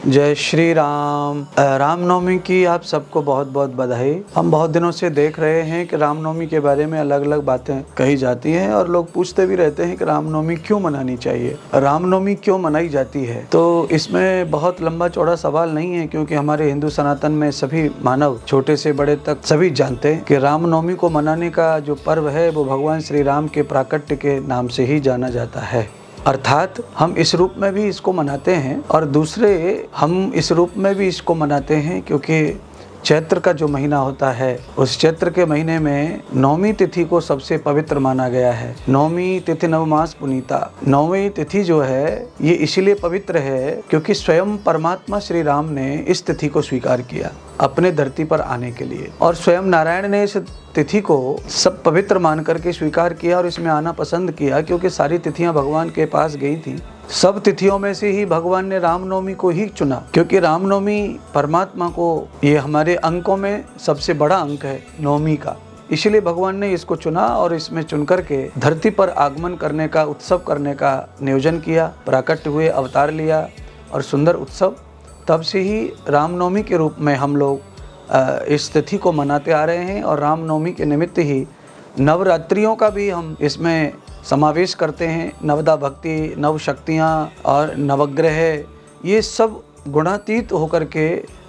जय श्री राम। रामनवमी की आप सबको बहुत बहुत बधाई। हम बहुत दिनों से देख रहे हैं कि रामनवमी के बारे में अलग अलग बातें कही जाती हैं और लोग पूछते भी रहते हैं कि रामनवमी क्यों मनानी चाहिए, रामनवमी क्यों मनाई जाती है। तो इसमें बहुत लंबा चौड़ा सवाल नहीं है, क्योंकि हमारे हिंदू सनातन में सभी मानव छोटे से बड़े तक सभी जानते हैं कि रामनवमी को मनाने का जो पर्व है वो भगवान श्री राम के प्राकट्य के नाम से ही जाना जाता है। अर्थात हम इस रूप में भी इसको मनाते हैं और दूसरे हम इस रूप में भी इसको मनाते हैं क्योंकि चैत्र का जो महीना होता है, उस चैत्र के महीने में नौमी तिथि को सबसे पवित्र माना गया है। नौमी तिथि नवमास पुनीता। नौवीं तिथि जो है ये इसलिए पवित्र है क्योंकि स्वयं परमात्मा श्री राम ने इस तिथि को स्वीकार किया अपने धरती पर आने के लिए, और स्वयं नारायण ने इस तिथि को सब पवित्र मान करके स्वीकार किया और इसमें आना पसंद किया, क्योंकि सारी तिथियां भगवान के पास गई थी। सब तिथियों में से ही भगवान ने रामनवमी को ही चुना, क्योंकि रामनवमी परमात्मा को, ये हमारे अंकों में सबसे बड़ा अंक है नवमी का, इसलिए भगवान ने इसको चुना और इसमें चुन करके धरती पर आगमन करने का, उत्सव करने का नियोजन किया, प्राकट्य हुए, अवतार लिया और सुंदर उत्सव। तब से ही रामनवमी के रूप में हम लोग इस तिथि को मनाते आ रहे हैं और रामनवमी के निमित्त ही नवरात्रियों का भी हम इसमें समावेश करते हैं। नवदा भक्ति, नव शक्तियाँ और नवग्रह, ये सब गुणातीत होकर के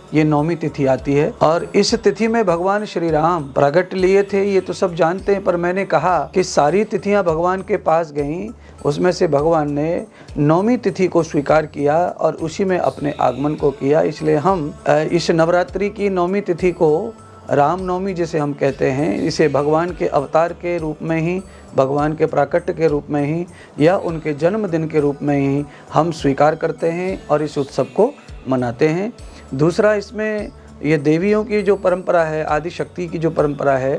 ये नौमी तिथि आती है। और इस तिथि में भगवान श्री राम प्रकट लिए थे, ये तो सब जानते हैं, पर मैंने कहा कि सारी तिथियां भगवान के पास गईं, उसमें से भगवान ने नौमी तिथि को स्वीकार किया और उसी में अपने आगमन को किया। इसलिए हम इस नवरात्रि की नौमी तिथि को रामनवमी जिसे हम कहते हैं, इसे भगवान के अवतार के रूप में ही, भगवान के प्राकट्य के रूप में ही या उनके जन्मदिन के रूप में ही हम स्वीकार करते हैं और इस उत्सव को मनाते हैं। दूसरा, इसमें ये देवियों की जो परंपरा है, आदि शक्ति की जो परंपरा है,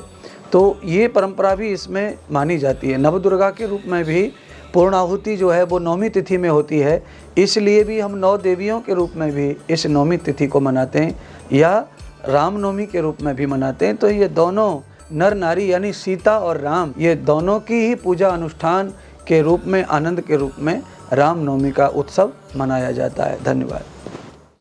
तो ये परंपरा भी इसमें मानी जाती है। नवदुर्गा के रूप में भी पूर्णाहुति जो है वो नौमी तिथि में होती है, इसलिए भी हम 9 देवियों के रूप में भी इस नौमी तिथि को मनाते हैं या रामनवमी के रूप में भी मनाते हैं। तो ये दोनों नर नारी यानी सीता और राम, ये दोनों की ही पूजा अनुष्ठान के रूप में, आनंद के रूप में रामनवमी का उत्सव मनाया जाता है। धन्यवाद।